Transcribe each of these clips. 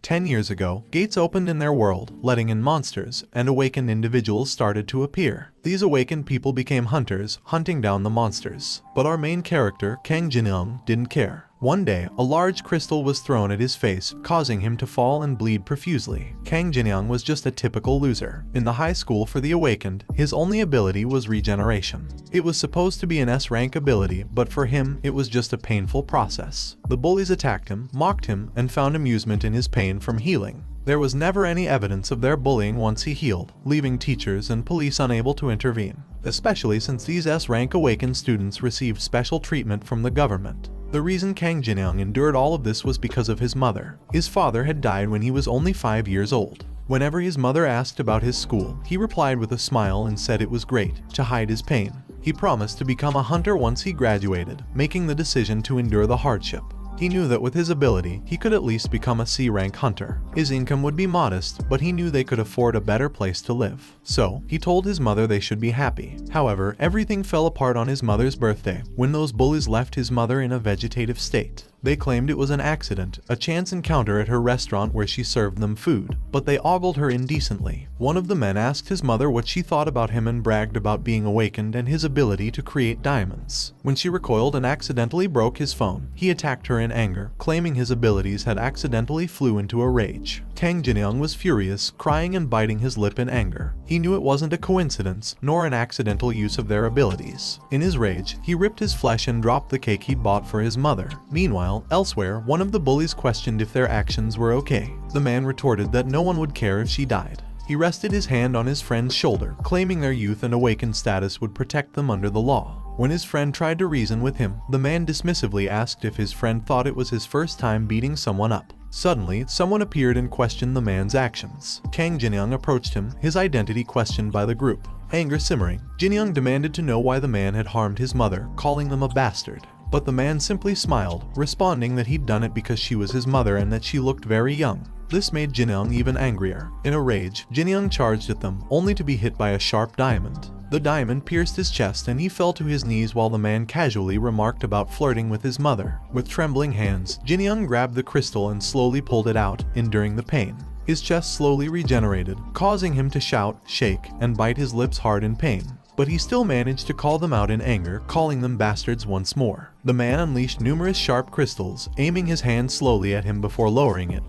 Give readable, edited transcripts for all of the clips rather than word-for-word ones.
10 years ago, gates opened in their world, letting in monsters, and awakened individuals started to appear. These awakened people became hunters, hunting down the monsters. But our main character, Kang Jinyoung, didn't care. One day, a large crystal was thrown at his face, causing him to fall and bleed profusely. Kang Jinyoung was just a typical loser. In the high school for the awakened, his only ability was regeneration. It was supposed to be an S-rank ability, but for him, it was just a painful process. The bullies attacked him, mocked him, and found amusement in his pain from healing. There was never any evidence of their bullying once he healed, leaving teachers and police unable to intervene, especially since these S-rank awakened students received special treatment from the government. The reason Kang Jinyoung endured all of this was because of his mother. His father had died when he was only 5 years old. Whenever his mother asked about his school, he replied with a smile and said it was great. To hide his pain, he promised to become a hunter once he graduated, making the decision to endure the hardship. He knew that with his ability, he could at least become a C-rank hunter. His income would be modest, but he knew they could afford a better place to live. So, he told his mother they should be happy. However, everything fell apart on his mother's birthday, when those bullies left his mother in a vegetative state. They claimed it was an accident, a chance encounter at her restaurant where she served them food, but they ogled her indecently. One of the men asked his mother what she thought about him and bragged about being awakened and his ability to create diamonds. When she recoiled and accidentally broke his phone, he attacked her in anger, claiming his abilities had accidentally flew into a rage. Kang Jinyoung was furious, crying and biting his lip in anger. He knew it wasn't a coincidence, nor an accidental use of their abilities. In his rage, he ripped his flesh and dropped the cake he'd bought for his mother. Meanwhile, elsewhere, one of the bullies questioned if their actions were okay. The man retorted that no one would care if she died. He rested his hand on his friend's shoulder, claiming their youth and awakened status would protect them under the law. When his friend tried to reason with him, the man dismissively asked if his friend thought it was his first time beating someone up. Suddenly, someone appeared and questioned the man's actions. Kang Jinyoung approached him, his identity questioned by the group. Anger simmering, Jinyoung demanded to know why the man had harmed his mother, calling them a bastard. But the man simply smiled, responding that he'd done it because she was his mother and that she looked very young. This made Jinyoung even angrier. In a rage, Jinyoung charged at them, only to be hit by a sharp diamond. The diamond pierced his chest and he fell to his knees while the man casually remarked about flirting with his mother. With trembling hands, Jinyoung grabbed the crystal and slowly pulled it out, enduring the pain. His chest slowly regenerated, causing him to shout, shake, and bite his lips hard in pain. But he still managed to call them out in anger, calling them bastards once more. The man unleashed numerous sharp crystals, aiming his hand slowly at him before lowering it,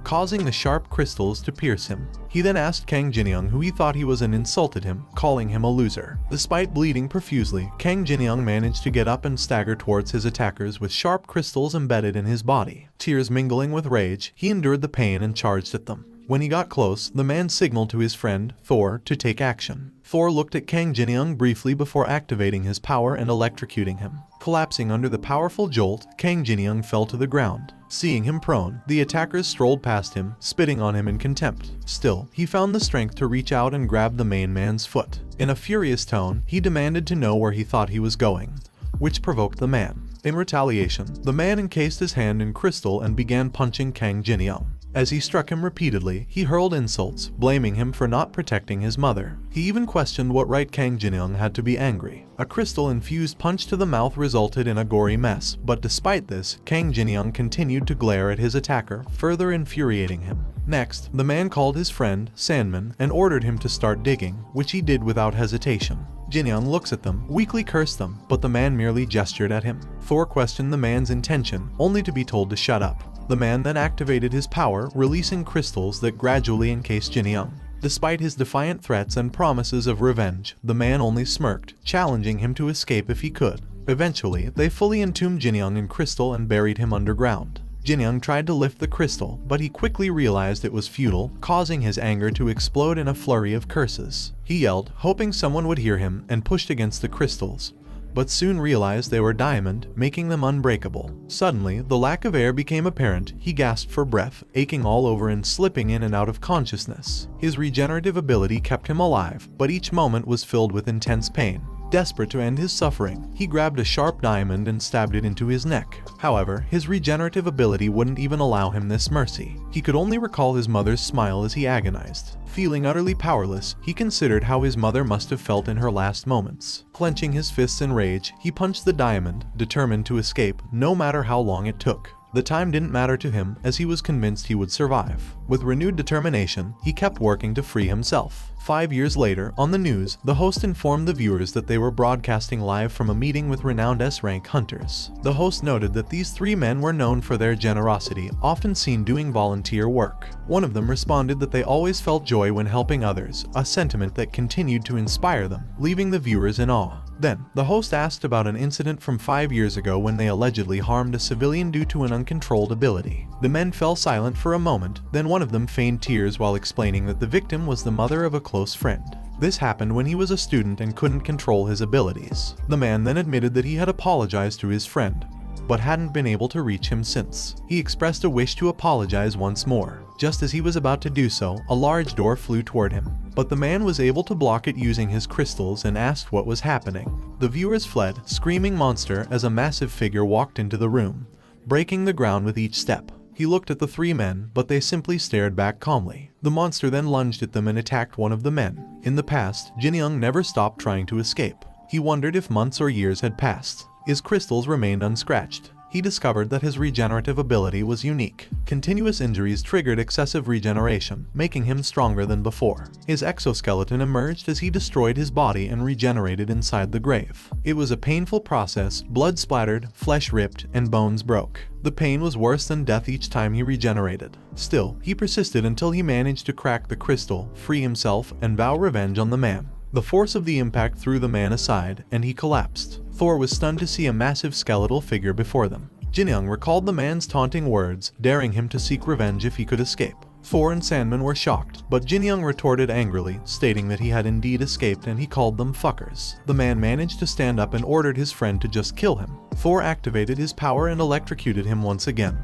causing the sharp crystals to pierce him. He then asked Kang Jinyoung who he thought he was and insulted him, calling him a loser. Despite bleeding profusely, Kang Jinyoung managed to get up and stagger towards his attackers with sharp crystals embedded in his body. Tears mingling with rage, he endured the pain and charged at them. When he got close, the man signaled to his friend, Thor, to take action. Thor looked at Kang Jinyoung briefly before activating his power and electrocuting him. Collapsing under the powerful jolt, Kang Jinyoung fell to the ground. Seeing him prone, the attackers strolled past him, spitting on him in contempt. Still, he found the strength to reach out and grab the main man's foot. In a furious tone, he demanded to know where he thought he was going, which provoked the man. In retaliation, the man encased his hand in crystal and began punching Kang Jinyoung. As he struck him repeatedly, he hurled insults, blaming him for not protecting his mother. He even questioned what right Kang Jinyoung had to be angry. A crystal-infused punch to the mouth resulted in a gory mess, but despite this, Kang Jinyoung continued to glare at his attacker, further infuriating him. Next, the man called his friend, Sandman, and ordered him to start digging, which he did without hesitation. Jinyoung looks at them, weakly cursed them, but the man merely gestured at him. Thor questioned the man's intention, only to be told to shut up. The man then activated his power, releasing crystals that gradually encased Jinyoung. Despite his defiant threats and promises of revenge, the man only smirked, challenging him to escape if he could. Eventually, they fully entombed Jinyoung in crystal and buried him underground. Jinyoung tried to lift the crystal, but he quickly realized it was futile, causing his anger to explode in a flurry of curses. He yelled, hoping someone would hear him, and pushed against the crystals, but soon realized they were diamond, making them unbreakable. Suddenly, the lack of air became apparent. He gasped for breath, aching all over and slipping in and out of consciousness. His regenerative ability kept him alive, but each moment was filled with intense pain. Desperate to end his suffering, he grabbed a sharp diamond and stabbed it into his neck. However, his regenerative ability wouldn't even allow him this mercy. He could only recall his mother's smile as he agonized. Feeling utterly powerless, he considered how his mother must have felt in her last moments. Clenching his fists in rage, he punched the diamond, determined to escape, no matter how long it took. The time didn't matter to him as he was convinced he would survive. With renewed determination, he kept working to free himself. 5 years later, on the news, the host informed the viewers that they were broadcasting live from a meeting with renowned S-rank hunters. The host noted that these 3 men were known for their generosity, often seen doing volunteer work. One of them responded that they always felt joy when helping others, a sentiment that continued to inspire them, leaving the viewers in awe. Then, the host asked about an incident from 5 years ago when they allegedly harmed a civilian due to an uncontrolled ability. The men fell silent for a moment, then one of them feigned tears while explaining that the victim was the mother of a close friend. This happened when he was a student and couldn't control his abilities. The man then admitted that he had apologized to his friend, but hadn't been able to reach him since. He expressed a wish to apologize once more. Just as he was about to do so, a large door flew toward him, but the man was able to block it using his crystals and asked what was happening. The viewers fled, screaming monster, as a massive figure walked into the room, breaking the ground with each step. He looked at the 3 men, but they simply stared back calmly. The monster then lunged at them and attacked one of the men. In the past, Jin Young never stopped trying to escape. He wondered if months or years had passed. His crystals remained unscratched. He discovered that his regenerative ability was unique. Continuous injuries triggered excessive regeneration, making him stronger than before. His exoskeleton emerged as he destroyed his body and regenerated inside the grave. It was a painful process, blood splattered, flesh ripped, and bones broke. The pain was worse than death each time he regenerated. Still, he persisted until he managed to crack the crystal, free himself, and vow revenge on the man. The force of the impact threw the man aside, and he collapsed. Thor was stunned to see a massive skeletal figure before them. Jin Young recalled the man's taunting words, daring him to seek revenge if he could escape. Thor and Sandman were shocked, but Jin Young retorted angrily, stating that he had indeed escaped and he called them fuckers. The man managed to stand up and ordered his friend to just kill him. Thor activated his power and electrocuted him once again,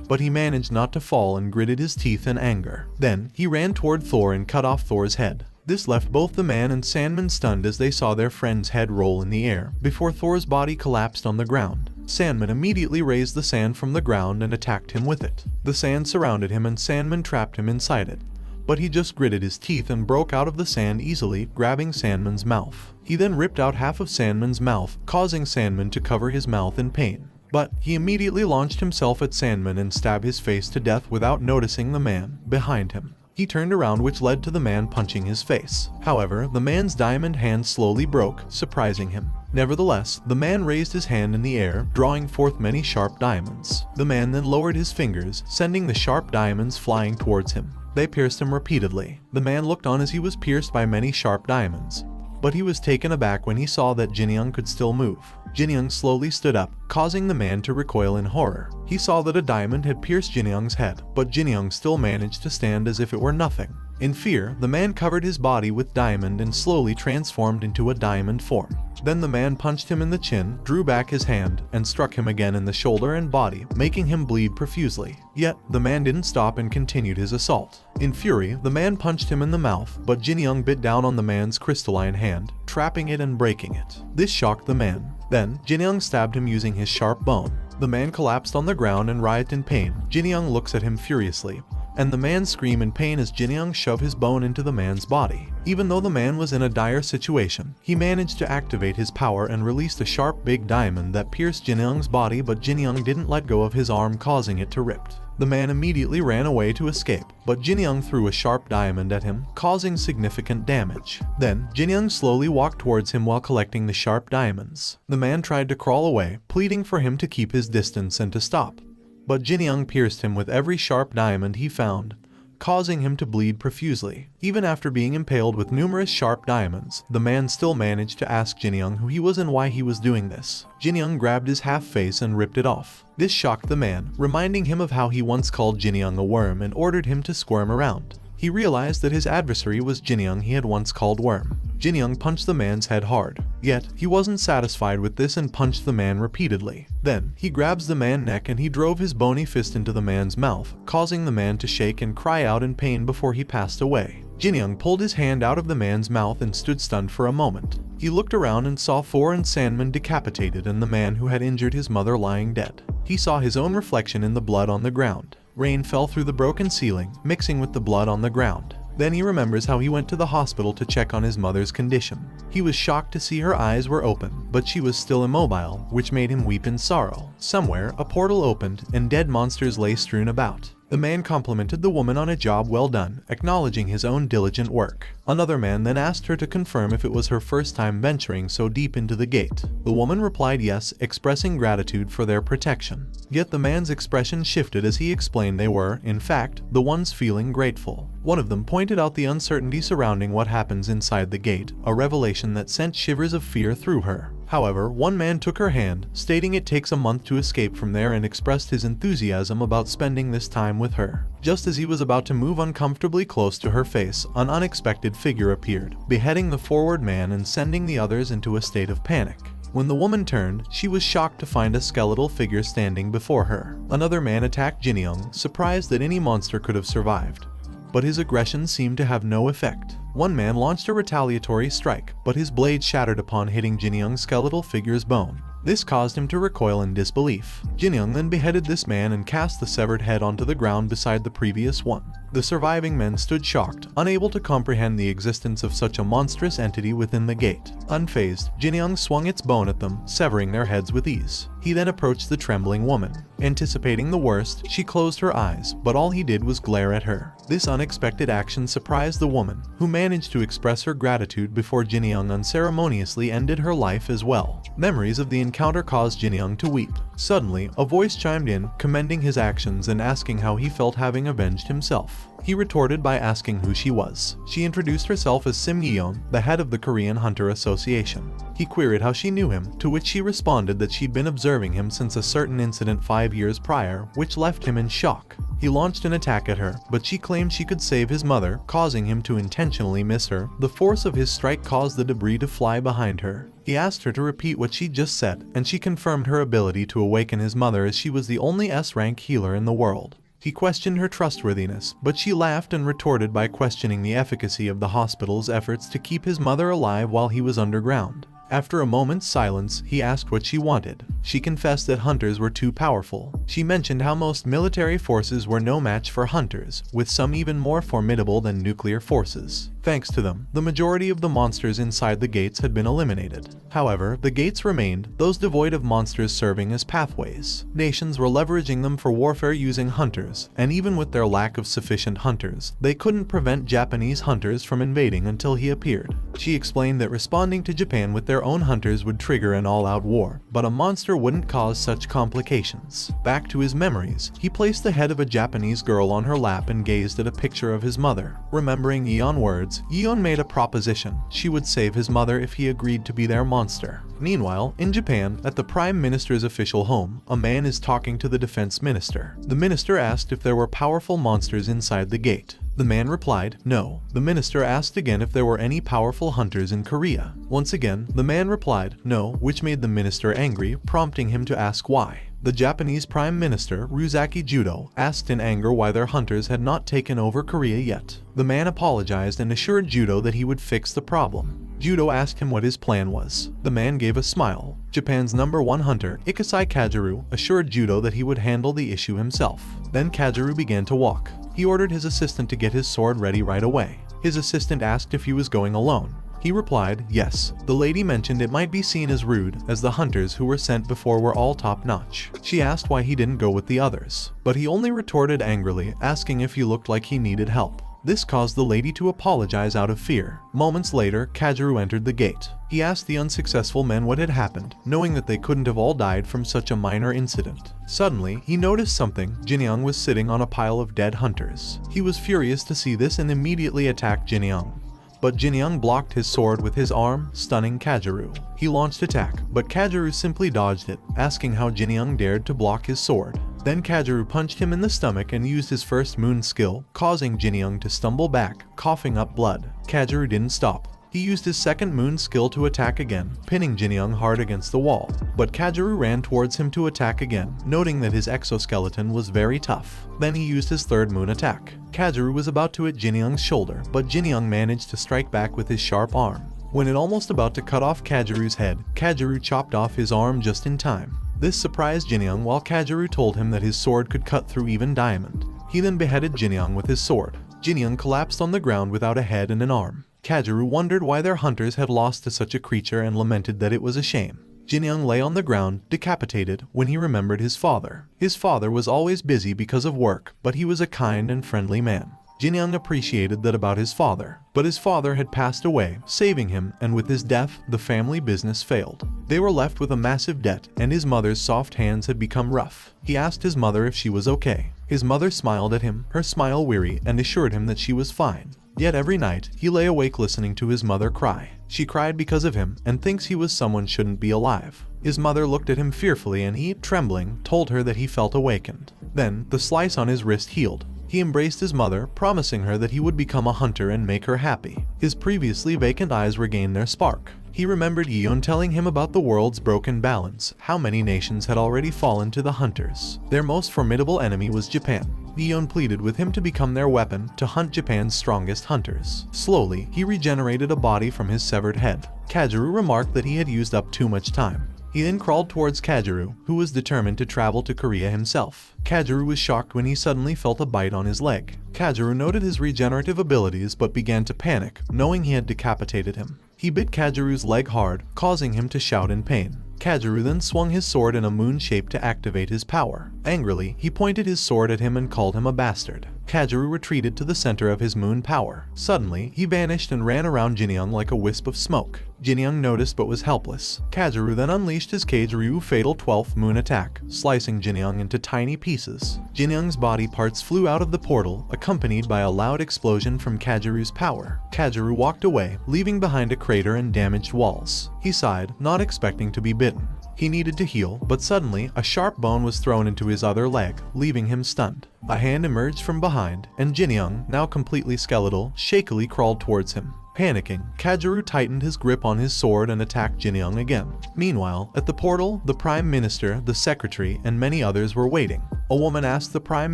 but he managed not to fall and gritted his teeth in anger. Then, he ran toward Thor and cut off Thor's head. This left both the man and Sandman stunned as they saw their friend's head roll in the air, before Thor's body collapsed on the ground. Sandman immediately raised the sand from the ground and attacked him with it. The sand surrounded him and Sandman trapped him inside it, but he just gritted his teeth and broke out of the sand easily, grabbing Sandman's mouth. He then ripped out half of Sandman's mouth, causing Sandman to cover his mouth in pain. But he immediately launched himself at Sandman and stabbed his face to death without noticing the man behind him. He turned around, which led to the man punching his face. However, the man's diamond hand slowly broke, surprising him. Nevertheless, the man raised his hand in the air, drawing forth many sharp diamonds. The man then lowered his fingers, sending the sharp diamonds flying towards him. They pierced him repeatedly. The man looked on as he was pierced by many sharp diamonds, but he was taken aback when he saw that Jin Young could still move. Jin Young slowly stood up, causing the man to recoil in horror. He saw that a diamond had pierced Jin Young's head, but Jin Young still managed to stand as if it were nothing. In fear, the man covered his body with diamond and slowly transformed into a diamond form. Then the man punched him in the chin, drew back his hand, and struck him again in the shoulder and body, making him bleed profusely. Yet, the man didn't stop and continued his assault. In fury, the man punched him in the mouth, but Jin Young bit down on the man's crystalline hand, trapping it and breaking it. This shocked the man. Then, Jin Young stabbed him using his sharp bone. The man collapsed on the ground and writhed in pain. Jin Young looks at him furiously, and the man screamed in pain as Jin Young shoved his bone into the man's body. Even though the man was in a dire situation, he managed to activate his power and released a sharp big diamond that pierced Jin Young's body, but Jin Young didn't let go of his arm, causing it to rip. The man immediately ran away to escape, but Jin Young threw a sharp diamond at him, causing significant damage. Then, Jin Young slowly walked towards him while collecting the sharp diamonds. The man tried to crawl away, pleading for him to keep his distance and to stop, but Jin Young pierced him with every sharp diamond he found, causing him to bleed profusely. Even after being impaled with numerous sharp diamonds, the man still managed to ask Jin Young who he was and why he was doing this. Jin Young grabbed his half face and ripped it off. This shocked the man, reminding him of how he once called Jin Young a worm and ordered him to squirm around. He realized that his adversary was Jin Young he had once called worm. Jin Young punched the man's head hard. Yet, he wasn't satisfied with this and punched the man repeatedly. Then, he grabs the man's neck and he drove his bony fist into the man's mouth, causing the man to shake and cry out in pain before he passed away. Jin Young pulled his hand out of the man's mouth and stood stunned for a moment. He looked around and saw Thor and Sandman decapitated and the man who had injured his mother lying dead. He saw his own reflection in the blood on the ground. Rain fell through the broken ceiling, mixing with the blood on the ground. Then he remembers how he went to the hospital to check on his mother's condition. He was shocked to see her eyes were open, but she was still immobile, which made him weep in sorrow. Somewhere, a portal opened and dead monsters lay strewn about. The man complimented the woman on a job well done, acknowledging his own diligent work. Another man then asked her to confirm if it was her first time venturing so deep into the gate. The woman replied yes, expressing gratitude for their protection. Yet the man's expression shifted as he explained they were, in fact, the ones feeling grateful. One of them pointed out the uncertainty surrounding what happens inside the gate, a revelation that sent shivers of fear through her. However, one man took her hand, stating it takes a month to escape from there, and expressed his enthusiasm about spending this time with her. Just as he was about to move uncomfortably close to her face, an unexpected figure appeared, beheading the forward man and sending the others into a state of panic. When the woman turned, she was shocked to find a skeletal figure standing before her. Another man attacked Jinyoung, surprised that any monster could have survived. But his aggression seemed to have no effect. One man launched a retaliatory strike, but his blade shattered upon hitting Jinyoung's skeletal figure's bone. This caused him to recoil in disbelief. Jinyoung then beheaded this man and cast the severed head onto the ground beside the previous one. The surviving men stood shocked, unable to comprehend the existence of such a monstrous entity within the gate. Unfazed, Jinyoung swung its bone at them, severing their heads with ease. He then approached the trembling woman. Anticipating the worst, she closed her eyes, but all he did was glare at her. This unexpected action surprised the woman, who managed to express her gratitude before Jinyoung unceremoniously ended her life as well. Memories of the encounter caused Jinyoung to weep. Suddenly, a voice chimed in, commending his actions and asking how he felt having avenged himself. He retorted by asking who she was. She introduced herself as Sim Yeon, the head of the Korean Hunter Association. He queried how she knew him, to which she responded that she'd been observing him since a certain incident 5 years prior, which left him in shock. He launched an attack at her, but she claimed she could save his mother, causing him to intentionally miss her. The force of his strike caused the debris to fly behind her. He asked her to repeat what she just said, and she confirmed her ability to awaken his mother, as she was the only S-rank healer in the world. He questioned her trustworthiness, but she laughed and retorted by questioning the efficacy of the hospital's efforts to keep his mother alive while he was underground. After a moment's silence, he asked what she wanted. She confessed that hunters were too powerful. She mentioned how most military forces were no match for hunters, with some even more formidable than nuclear forces. Thanks to them, the majority of the monsters inside the gates had been eliminated. However, the gates remained, those devoid of monsters serving as pathways. Nations were leveraging them for warfare using hunters, and even with their lack of sufficient hunters, they couldn't prevent Japanese hunters from invading until he appeared. She explained that responding to Japan with their own hunters would trigger an all-out war, but a monster wouldn't cause such complications. Back to his memories, he placed the head of a Japanese girl on her lap and gazed at a picture of his mother. Remembering Eon words, Eon made a proposition. She would save his mother if he agreed to be their monster. Meanwhile, in Japan, at the Prime Minister's official home, a man is talking to the defense minister. The minister asked if there were powerful monsters inside the gate. The man replied, no. The minister asked again if there were any powerful hunters in Korea. Once again, the man replied, no, which made the minister angry, prompting him to ask why. The Japanese Prime Minister, Ryuzaki Judo, asked in anger why their hunters had not taken over Korea yet. The man apologized and assured Judo that he would fix the problem. Judo asked him what his plan was. The man gave a smile. Japan's #1 hunter, Ikasai Kajiru, assured Judo that he would handle the issue himself. Then Kajiru began to walk. He ordered his assistant to get his sword ready right away. His assistant asked if he was going alone. He replied, yes. The lady mentioned it might be seen as rude, as the hunters who were sent before were all top-notch. She asked why he didn't go with the others, but he only retorted angrily, asking if he looked like he needed help. This caused the lady to apologize out of fear. Moments later, Kajiru entered the gate. He asked the unsuccessful men what had happened, knowing that they couldn't have all died from such a minor incident. Suddenly, he noticed something. Jinyoung was sitting on a pile of dead hunters. He was furious to see this and immediately attacked Jinyoung. But Jinyoung blocked his sword with his arm, stunning Kajiru. He launched attack, but Kajiru simply dodged it, asking how Jinyoung dared to block his sword. Then Kajiru punched him in the stomach and used his first moon skill, causing Jinyoung to stumble back, coughing up blood. Kajiru didn't stop. He used his second moon skill to attack again, pinning Jinyoung hard against the wall. But Kajiru ran towards him to attack again, noting that his exoskeleton was very tough. Then he used his third moon attack. Kajiru was about to hit Jinyoung's shoulder, but Jinyoung managed to strike back with his sharp arm. When it almost about to cut off Kajiru's head, Kajiru chopped off his arm just in time. This surprised Jinyoung, while Kajiru told him that his sword could cut through even diamond. He then beheaded Jinyoung with his sword. Jinyoung collapsed on the ground without a head and an arm. Kageru wondered why their hunters had lost to such a creature and lamented that it was a shame. Jinyoung lay on the ground, decapitated, when he remembered his father. His father was always busy because of work, but he was a kind and friendly man. Jinyoung appreciated that about his father, but his father had passed away, saving him, and with his death, the family business failed. They were left with a massive debt, and his mother's soft hands had become rough. He asked his mother if she was okay. His mother smiled at him, her smile weary, and assured him that she was fine. Yet every night, he lay awake listening to his mother cry. She cried because of him, and thinks he was someone shouldn't be alive. His mother looked at him fearfully and he, trembling, told her that he felt awakened. Then, the slice on his wrist healed. He embraced his mother, promising her that he would become a hunter and make her happy. His previously vacant eyes regained their spark. He remembered Yeon telling him about the world's broken balance, how many nations had already fallen to the hunters. Their most formidable enemy was Japan. Yeon pleaded with him to become their weapon to hunt Japan's strongest hunters. Slowly, he regenerated a body from his severed head. Kageru remarked that he had used up too much time. He then crawled towards Kageru, who was determined to travel to Korea himself. Kageru was shocked when he suddenly felt a bite on his leg. Kageru noted his regenerative abilities but began to panic, knowing he had decapitated him. He bit Kageru's leg hard, causing him to shout in pain. Kageru then swung his sword in a moon shape to activate his power. Angrily, he pointed his sword at him and called him a bastard. Kageru retreated to the center of his moon power. Suddenly, he vanished and ran around Jinyoung like a wisp of smoke. Jinyoung noticed but was helpless. Kageru then unleashed his Kage-Ryu Fatal 12th Moon attack, slicing Jinyoung into tiny pieces. Jinyoung's body parts flew out of the portal, accompanied by a loud explosion from Kageru's power. Kageru walked away, leaving behind a crater and damaged walls. He sighed, not expecting to be bitten. He needed to heal, but suddenly, a sharp bone was thrown into his other leg, leaving him stunned. A hand emerged from behind, and Jinyoung, now completely skeletal, shakily crawled towards him. Panicking, Kageru tightened his grip on his sword and attacked Jinyoung again. Meanwhile, at the portal, the Prime Minister, the Secretary, and many others were waiting. A woman asked the Prime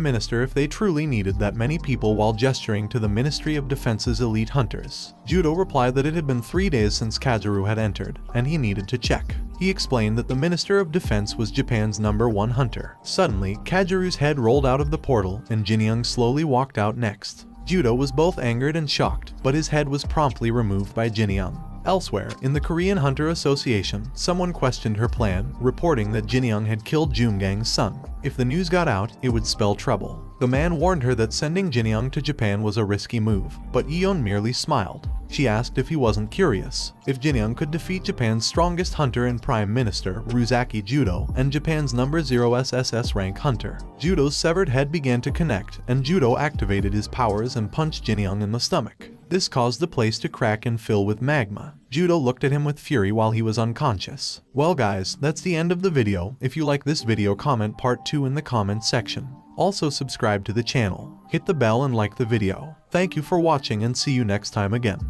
Minister if they truly needed that many people while gesturing to the Ministry of Defense's elite hunters. Judo replied that it had been 3 days since Kageru had entered, and he needed to check. He explained that the Minister of Defense was Japan's #1 hunter. Suddenly, Kageru's head rolled out of the portal, and Jinyoung slowly walked out next. Judo was both angered and shocked, but his head was promptly removed by Jinyoung. Elsewhere, in the Korean Hunter Association, someone questioned her plan, reporting that Jinyoung had killed Joongang's son. If the news got out, it would spell trouble. The man warned her that sending Jinyoung to Japan was a risky move, but Yeon merely smiled. She asked if he wasn't curious. If Jinyoung could defeat Japan's strongest hunter and Prime Minister, Ruzaki Judo, and Japan's #0 SSS rank hunter. Judo's severed head began to connect, and Judo activated his powers and punched Jinyoung in the stomach. This caused the place to crack and fill with magma. Judo looked at him with fury while he was unconscious. Well guys, that's the end of the video. If you like this video, comment part 2 in the comments section. Also subscribe to the channel, hit the bell and like the video. Thank you for watching and see you next time again.